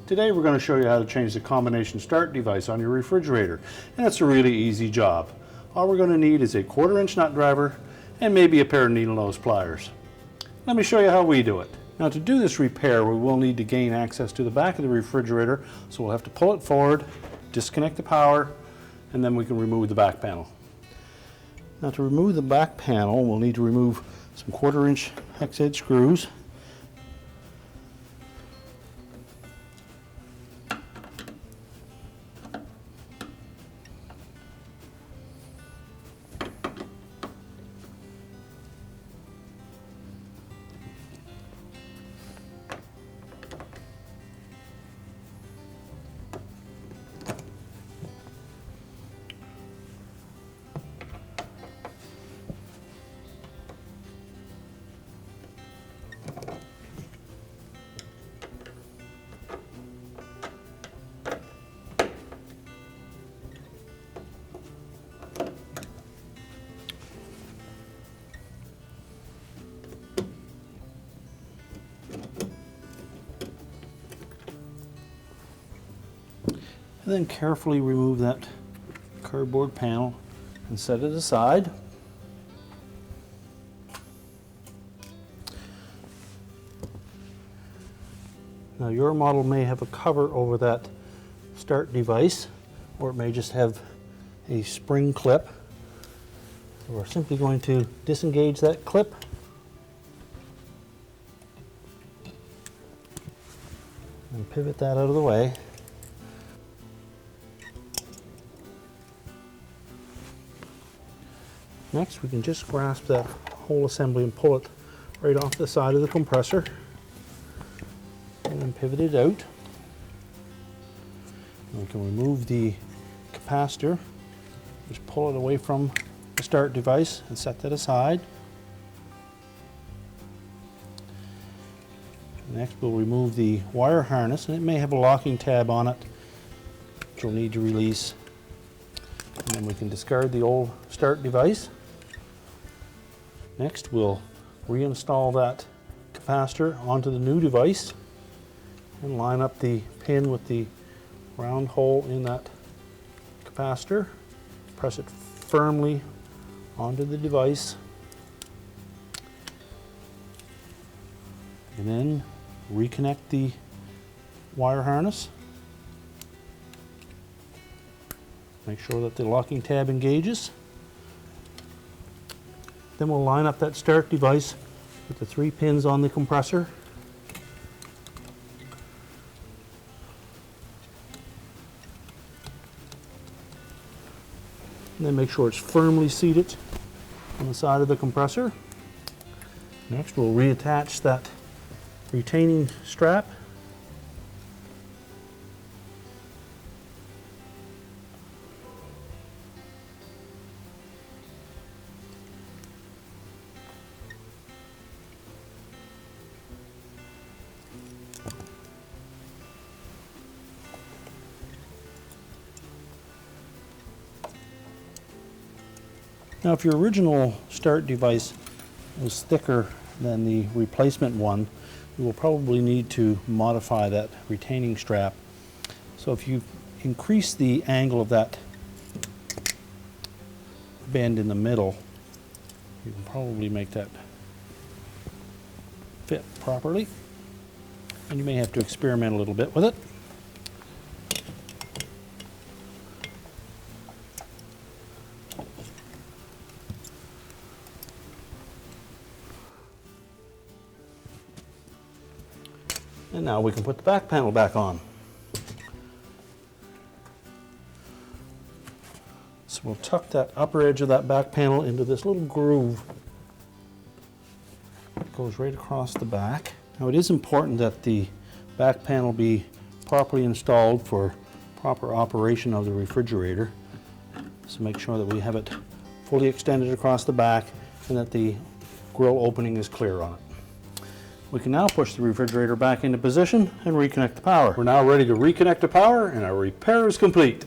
Today we're going to show you how to change the combination start device on your refrigerator, and it's a really easy job. All we're going to need is a 1/4-inch nut driver and maybe a pair of needle nose pliers. Let me show you how we do it. Now, to do this repair, we will need to gain access to the back of the refrigerator, so we'll have to pull it forward, disconnect the power, and then we can remove the back panel. Now, to remove the back panel, we'll need to remove some 1/4-inch hex head screws. And then carefully remove that cardboard panel and set it aside. Now, your model may have a cover over that start device, or it may just have a spring clip. So we're simply going to disengage that clip and pivot that out of the way. Next, we can just grasp that whole assembly and pull it right off the side of the compressor and then pivot it out. And we can remove the capacitor, just pull it away from the start device and set that aside. Next, we'll remove the wire harness, and it may have a locking tab on it, which we'll need to release. And then we can discard the old start device. Next, we'll reinstall that capacitor onto the new device and line up the pin with the round hole in that capacitor. Press it firmly onto the device, and then reconnect the wire harness. Make sure that the locking tab engages. Then we'll line up that start device with the 3 pins on the compressor. And then make sure it's firmly seated on the side of the compressor. Next, we'll reattach that retaining strap. Now, if your original start device was thicker than the replacement one, you will probably need to modify that retaining strap. So if you increase the angle of that bend in the middle, you can probably make that fit properly. And you may have to experiment a little bit with it. And now we can put the back panel back on. So we'll tuck that upper edge of that back panel into this little groove. It goes right across the back. Now, it is important that the back panel be properly installed for proper operation of the refrigerator. So make sure that we have it fully extended across the back and that the grill opening is clear on it. We can now push the refrigerator back into position and reconnect the power. We're now ready to reconnect the power, and our repair is complete.